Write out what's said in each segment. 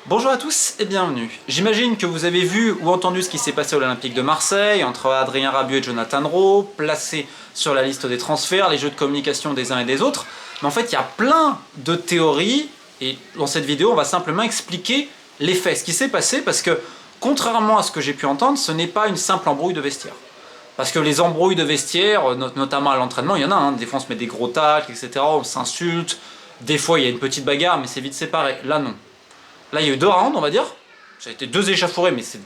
Bonjour à tous et bienvenue. J'imagine que vous avez vu ou entendu ce qui s'est passé à l'Olympique de Marseille entre Adrien Rabiot et Jonathan Rowe, placés sur la liste des transferts, les jeux de communication des uns et des autres. Mais en fait, il y a plein de théories et dans cette vidéo, on va simplement expliquer les faits, ce qui s'est passé parce que, contrairement à ce que j'ai pu entendre, ce n'est pas une simple embrouille de vestiaire. Parce que les embrouilles de vestiaire, notamment à l'entraînement, il y en a, hein, des fois on se met des gros tacles, etc., on s'insulte, des fois il y a une petite bagarre, mais c'est vite séparé. Là non. Là, il y a eu 2 rounds, on va dire. Ça a été 2 échauffourées, mais c'est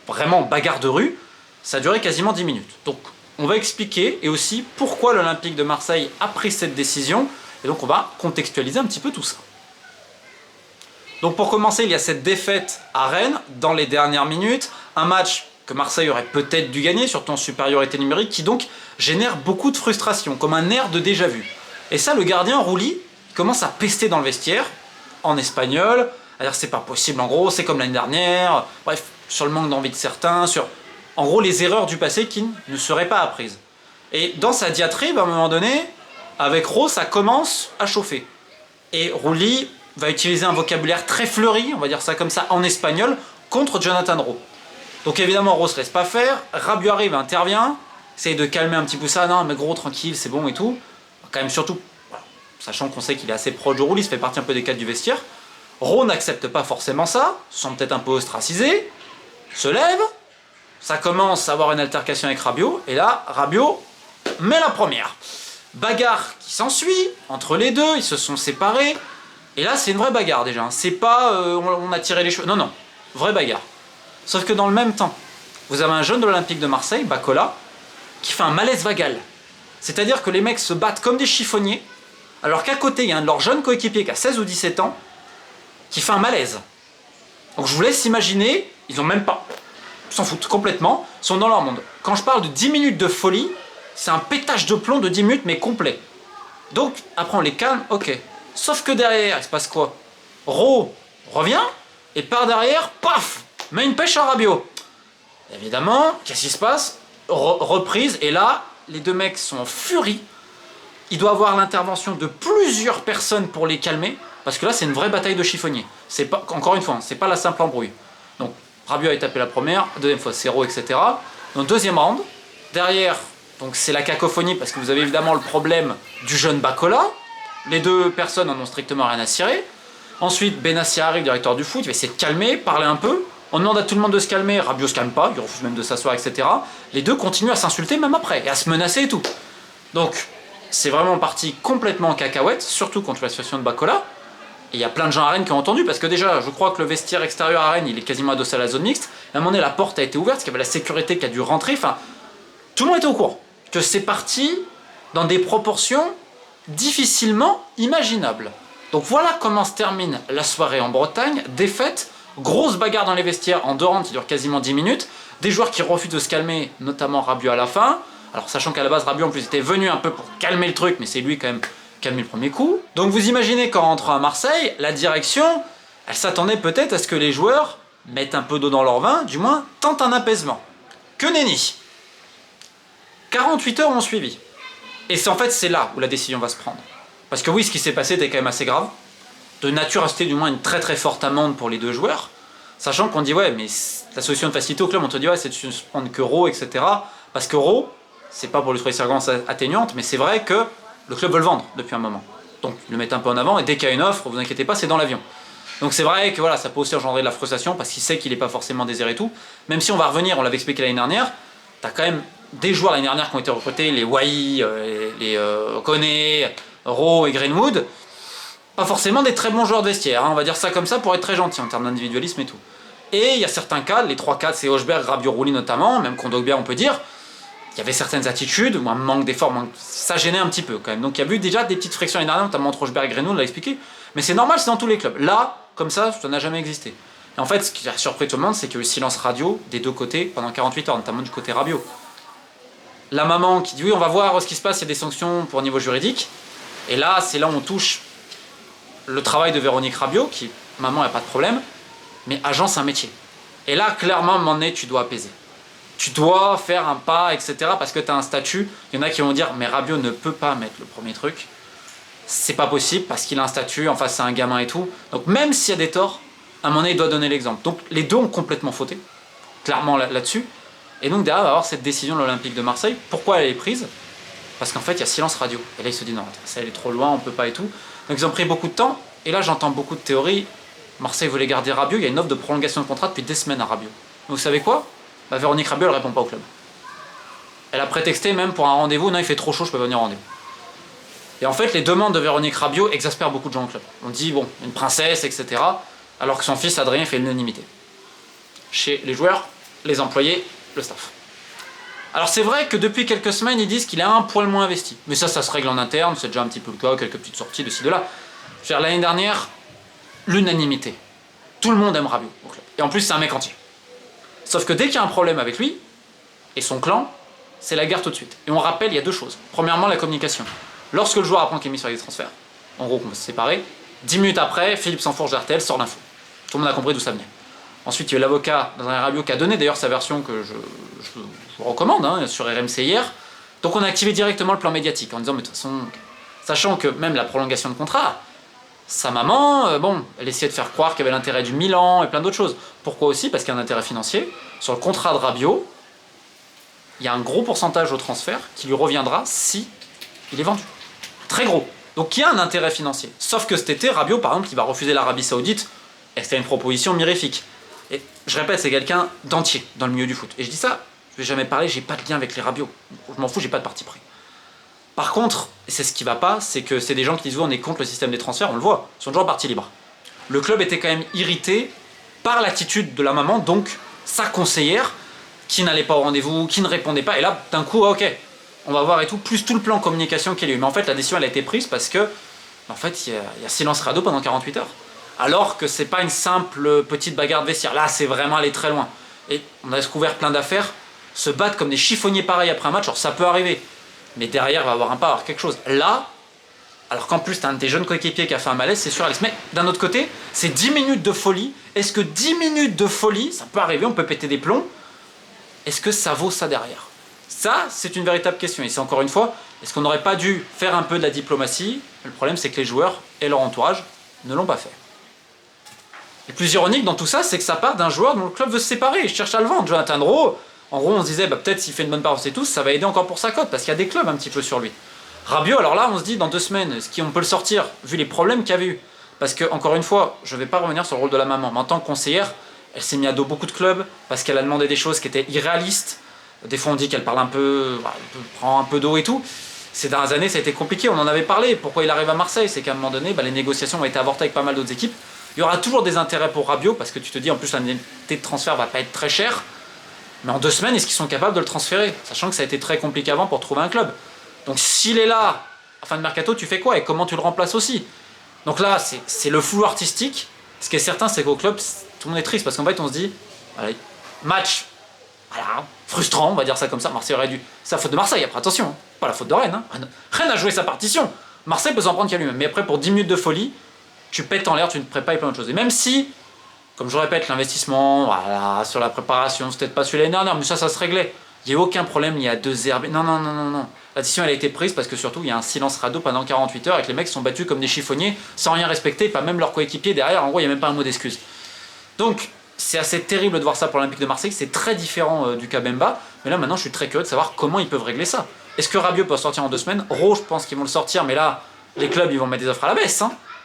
vraiment bagarre de rue. Ça a duré quasiment 10 minutes. Donc, on va expliquer et aussi pourquoi l'Olympique de Marseille a pris cette décision. Et donc, on va contextualiser un petit peu tout ça. Donc, pour commencer, il y a cette défaite à Rennes dans les dernières minutes. Un match que Marseille aurait peut-être dû gagner, surtout en supériorité numérique, qui donc génère beaucoup de frustration, comme un air de déjà-vu. Et ça, le gardien, Rouli, commence à pester dans le vestiaire, en espagnol. C'est-à-dire c'est pas possible en gros, c'est comme l'année dernière, bref, sur le manque d'envie de certains, sur en gros les erreurs du passé qui ne seraient pas apprises. Et dans sa diatribe, à un moment donné, avec Rowe, ça commence à chauffer. Et Rouli va utiliser un vocabulaire très fleuri, on va dire ça comme ça, en espagnol, contre Jonathan Rowe. Donc évidemment, Rowe se laisse pas faire, Rabiot arrive, intervient, essaye de calmer un petit peu ça, non mais gros, tranquille, c'est bon et tout. Quand même surtout, voilà, sachant qu'on sait qu'il est assez proche de Rouli, ça fait partie un peu des cadres du vestiaire. Rowe n'accepte pas forcément ça, se sent peut-être un peu ostracisé, se lève, ça commence à avoir une altercation avec Rabiot, et là, Rabiot met la première. Bagarre qui s'ensuit entre les deux, ils se sont séparés, et là c'est une vraie bagarre déjà, c'est pas on a tiré les cheveux, non, vraie bagarre. Sauf que dans le même temps, vous avez un jeune de l'Olympique de Marseille, Bacola, qui fait un malaise vagal. C'est-à-dire que les mecs se battent comme des chiffonniers, alors qu'à côté il y a un de leurs jeunes coéquipiers qui a 16 ou 17 ans, qui fait un malaise. Donc je vous laisse imaginer, ils ont même pas, ils s'en foutent complètement, ils sont dans leur monde. Quand je parle de 10 minutes de folie, c'est un pétage de plomb de 10 minutes mais complet. Donc après on les calme, ok. Sauf que derrière, il se passe quoi? Rowe revient et par derrière, paf, met une pêche à Rabiot. Évidemment, qu'est-ce qui se passe? Reprise, et là, les deux mecs sont en furie. Il doit avoir l'intervention de plusieurs personnes pour les calmer. Parce que là, c'est une vraie bataille de chiffonniers. C'est pas, encore une fois, c'est pas la simple embrouille. Donc, Rabiot a tapé la première, deuxième fois, c'est Rowe, etc. Donc, deuxième round. Derrière, donc c'est la cacophonie parce que vous avez évidemment le problème du jeune Bacola. Les deux personnes en ont strictement rien à cirer. Ensuite, Benassia arrive, directeur du foot, il va essayer de calmer, parler un peu. On demande à tout le monde de se calmer, Rabiot se calme pas, il refuse même de s'asseoir, etc. Les deux continuent à s'insulter même après, et à se menacer et tout. Donc, c'est vraiment parti complètement en cacahuète, surtout contre la situation de Bacola. Et il y a plein de gens à Rennes qui ont entendu, parce que déjà, je crois que le vestiaire extérieur à Rennes, il est quasiment adossé à la zone mixte. À un moment donné, la porte a été ouverte, parce qu'il y avait la sécurité qui a dû rentrer. Enfin, tout le monde était au courant que c'est parti dans des proportions difficilement imaginables. Donc voilà comment se termine la soirée en Bretagne. Défaite, grosse bagarre dans les vestiaires en 2 rounds qui durent quasiment 10 minutes. Des joueurs qui refusent de se calmer, notamment Rabiot à la fin. Alors sachant qu'à la base, Rabiot en plus était venu un peu pour calmer le truc, mais c'est lui quand même calmer le premier coup. Donc vous imaginez qu'en rentrant à Marseille, la direction, elle s'attendait peut-être à ce que les joueurs mettent un peu d'eau dans leur vin, du moins tentent un apaisement. Que nenni. 48 heures ont suivi. Et en fait, c'est là où la décision va se prendre. Parce que oui, ce qui s'est passé était quand même assez grave. De nature à citer du moins une très très forte amende pour les 2 joueurs. Sachant qu'on dit, ouais, mais la solution de facilité au club, on te dit, ouais, c'est de suspendre que Rowe, etc. Parce que Rowe, c'est pas pour lui trouver circonstance atténuante, mais c'est vrai que le club veut le vendre depuis un moment. Donc ils le mettent un peu en avant, et dès qu'il y a une offre, vous inquiétez pas, c'est dans l'avion. Donc c'est vrai que voilà, ça peut aussi engendrer de la frustration, parce qu'il sait qu'il n'est pas forcément désiré et tout. Même si on va revenir, on l'avait expliqué l'année dernière, t'as quand même des joueurs l'année dernière qui ont été recrutés, les Wai, les Koné, Rowe et Greenwood, pas forcément des très bons joueurs de vestiaire, hein, on va dire ça comme ça pour être très gentil en termes d'individualisme et tout. Et il y a certains cas, les 3-4, c'est Hochberg, Rabiot, Rouli notamment, même Kondogbia on peut dire, il y avait certaines attitudes, ou un manque d'effort, ça gênait un petit peu quand même. Donc il y a eu déjà des petites frictions l'année dernière, notamment entre Hochberg et Greenwood, on l'a expliqué. Mais c'est normal, c'est dans tous les clubs. Là, comme ça n'a jamais existé. Et en fait, ce qui a surpris tout le monde, c'est qu'il y a eu silence radio des deux côtés pendant 48 heures, notamment du côté Rabiot. La maman qui dit oui, on va voir ce qui se passe, il y a des sanctions pour niveau juridique. Et là, c'est là où on touche le travail de Véronique Rabiot, qui, maman, il n'y a pas de problème, mais agent, c'est un métier. Et là, clairement, à un moment donné, tu dois apaiser. Tu dois faire un pas, etc. parce que tu as un statut. Il y en a qui vont dire, mais Rabiot ne peut pas mettre le premier truc. C'est pas possible parce qu'il a un statut, en face c'est un gamin et tout. Donc même s'il y a des torts, À un moment donné, il doit donner l'exemple. Donc les deux ont complètement fauté, clairement là-dessus. Et donc derrière, il va y avoir cette décision de l'Olympique de Marseille. Pourquoi elle est prise? Parce qu'en fait, il y a silence radio. Et là, il se dit non, ça elle est trop loin, on peut pas et tout. Donc ils ont pris beaucoup de temps. Et là, j'entends beaucoup de théories. Marseille voulait garder Rabiot. Il y a une offre de prolongation de contrat depuis des semaines à Rabiot. Donc vous savez quoi? Véronique Rabiot, elle répond pas au club. Elle a prétexté même pour un rendez-vous. Non, il fait trop chaud, je peux pas venir au rendez-vous. Et en fait, les demandes de Véronique Rabiot exaspèrent beaucoup de gens au club. On dit, bon, une princesse, etc. Alors que son fils Adrien fait l'unanimité. Chez les joueurs, les employés, le staff. Alors c'est vrai que depuis quelques semaines, ils disent qu'il est un poil moins investi. Mais ça se règle en interne, c'est déjà un petit peu le cas, quelques petites sorties de ci, de là. L'année dernière, l'unanimité. Tout le monde aime Rabiot au club. Et en plus, c'est un mec entier. Sauf que dès qu'il y a un problème avec lui, et son clan, c'est la guerre tout de suite. Et on rappelle, il y a deux choses. Premièrement, la communication. Lorsque le joueur apprend qu'il est mis sur les transferts, en gros qu'on va se séparer, 10 minutes après, Philippe Sanfourche d'RTL sort l'info. Tout le monde a compris d'où ça venait. Ensuite, il y a eu l'avocat d'Adrien Rabiot qui a donné d'ailleurs sa version que je vous recommande sur RMC hier. Donc on a activé directement le plan médiatique en disant, mais de toute façon, sachant que même la prolongation de contrat, sa maman, bon, elle essayait de faire croire qu'il y avait l'intérêt du Milan et plein d'autres choses. Pourquoi aussi? Parce qu'il y a un intérêt financier. Sur le contrat de Rabiot, il y a un gros pourcentage au transfert qui lui reviendra si il est vendu. Très gros. Donc il y a un intérêt financier. Sauf que cet été, Rabiot, par exemple, il va refuser l'Arabie Saoudite, et c'était une proposition mirifique. Et je répète, c'est quelqu'un d'entier dans le milieu du foot. Et je dis ça, je vais jamais parler, j'ai pas de lien avec les Rabiot. Je m'en fous, j'ai pas de parti pris. Par contre, et c'est ce qui va pas, c'est que c'est des gens qui disent on est contre le système des transferts, on le voit, ils sont toujours partie libre. Le club était quand même irrité par l'attitude de la maman, donc sa conseillère, qui n'allait pas au rendez-vous, qui ne répondait pas, et là, d'un coup, ok, on va voir et tout, plus tout le plan communication qu'il y a eu. Mais en fait, la décision, elle a été prise parce que, en fait, il y a silence radio pendant 48 heures. Alors que c'est pas une simple petite bagarre de vestiaire. Là, c'est vraiment aller très loin. Et on a découvert plein d'affaires, se battre comme des chiffonniers pareils après un match, alors ça peut arriver. Mais derrière, il va avoir avoir quelque chose. Là, alors qu'en plus, tu as un de tes jeunes coéquipiers qui a fait un malaise, c'est sûr, Alice. Mais d'un autre côté, c'est 10 minutes de folie. Est-ce que 10 minutes de folie, ça peut arriver, on peut péter des plombs, est-ce que ça vaut ça derrière? Ça, c'est une véritable question. Et c'est encore une fois, est-ce qu'on n'aurait pas dû faire un peu de la diplomatie? Le problème, c'est que les joueurs et leur entourage ne l'ont pas fait. Le plus ironique dans tout ça, c'est que ça part d'un joueur dont le club veut se séparer. Il cherche à le vendre. Jonathan Rowe, en gros, on se disait, peut-être s'il fait une bonne part, c'est tout, ça va aider encore pour sa cote, parce qu'il y a des clubs un petit peu sur lui. Rabiot, alors là, on se dit, dans 2 semaines, est-ce qu'on peut le sortir, vu les problèmes qu'il y avait eu? Parce que, encore une fois, je ne vais pas revenir sur le rôle de la maman, mais en tant que conseillère, elle s'est mise à dos beaucoup de clubs, parce qu'elle a demandé des choses qui étaient irréalistes. Des fois, on dit qu'elle parle un peu, prend un peu d'eau et tout. Ces dernières années, ça a été compliqué, on en avait parlé. Pourquoi il arrive à Marseille? C'est qu'à un moment donné, les négociations ont été avortées avec pas mal d'autres équipes. Il y aura toujours des intérêts pour Rabiot, parce que tu te dis, en plus, l'indemnité de transfert va pas être très chère. Mais en 2 semaines, est-ce qu'ils sont capables de le transférer? Sachant que ça a été très compliqué avant pour trouver un club. Donc s'il est là, en fin de mercato, tu fais quoi? Et comment tu le remplaces aussi? Donc là, c'est le flou artistique. Ce qui est certain, c'est qu'au club, tout le monde est triste, parce qu'en fait, on se dit, allez, match, voilà, frustrant, on va dire ça comme ça. Marseille aurait dû... C'est la faute de Marseille, après, attention, pas la faute de Rennes. Rennes a joué sa partition. Marseille peut s'en prendre qu'à lui-même. Mais après, pour 10 minutes de folie, tu pètes en l'air, tu ne prépares plein de choses. Et même si, comme je répète, l'investissement, voilà, sur la préparation, c'est peut-être pas celui l'année dernière, mais ça se réglait. Il n'y a aucun problème, il y a 2 herbes. Non. La décision, elle a été prise parce que surtout, il y a un silence radio pendant 48 heures et que les mecs sont battus comme des chiffonniers sans rien respecter, pas même leurs coéquipiers derrière. En gros, il n'y a même pas un mot d'excuse. Donc, c'est assez terrible de voir ça pour l'Olympique de Marseille. C'est très différent du cas Bemba. Mais là, maintenant, je suis très curieux de savoir comment ils peuvent régler ça. Est-ce que Rabiot peut sortir en 2 semaines? Rose, je pense qu'ils vont le sortir, mais là, les clubs, ils vont mettre des offres à la baisse.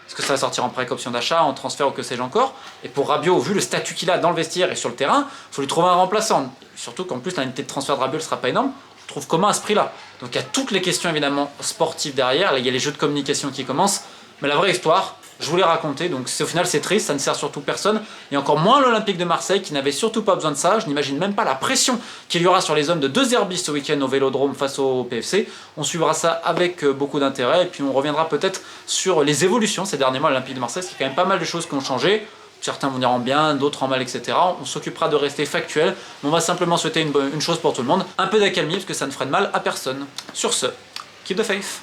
Est-ce que ça va sortir en précaution d'achat, en transfert ou que sais-je encore? Et pour Rabiot, vu le statut qu'il a dans le vestiaire et sur le terrain, il faut lui trouver un remplaçant. Surtout qu'en plus, l'indemnité de transfert de Rabiot ne sera pas énorme. On trouve comment à ce prix-là? Donc il y a toutes les questions évidemment sportives derrière. Là, il y a les jeux de communication qui commencent. Mais la vraie histoire, je vous l'ai racontée. Donc au final, c'est triste, ça ne sert surtout personne. Et encore moins l'Olympique de Marseille qui n'avait surtout pas besoin de ça. Je n'imagine même pas la pression qu'il y aura sur les hommes de 2 herbistes ce week-end au Vélodrome face au PFC. On suivra ça avec beaucoup d'intérêt. Et puis on reviendra peut-être sur les évolutions ces derniers mois à l'Olympique de Marseille. Parce qu'il y a quand même pas mal de choses qui ont changé. Certains vont dire en bien, d'autres en mal, etc. On s'occupera de rester factuel. Mais on va simplement souhaiter une chose pour tout le monde. Un peu d'accalmie parce que ça ne ferait de mal à personne. Sur ce, keep the faith.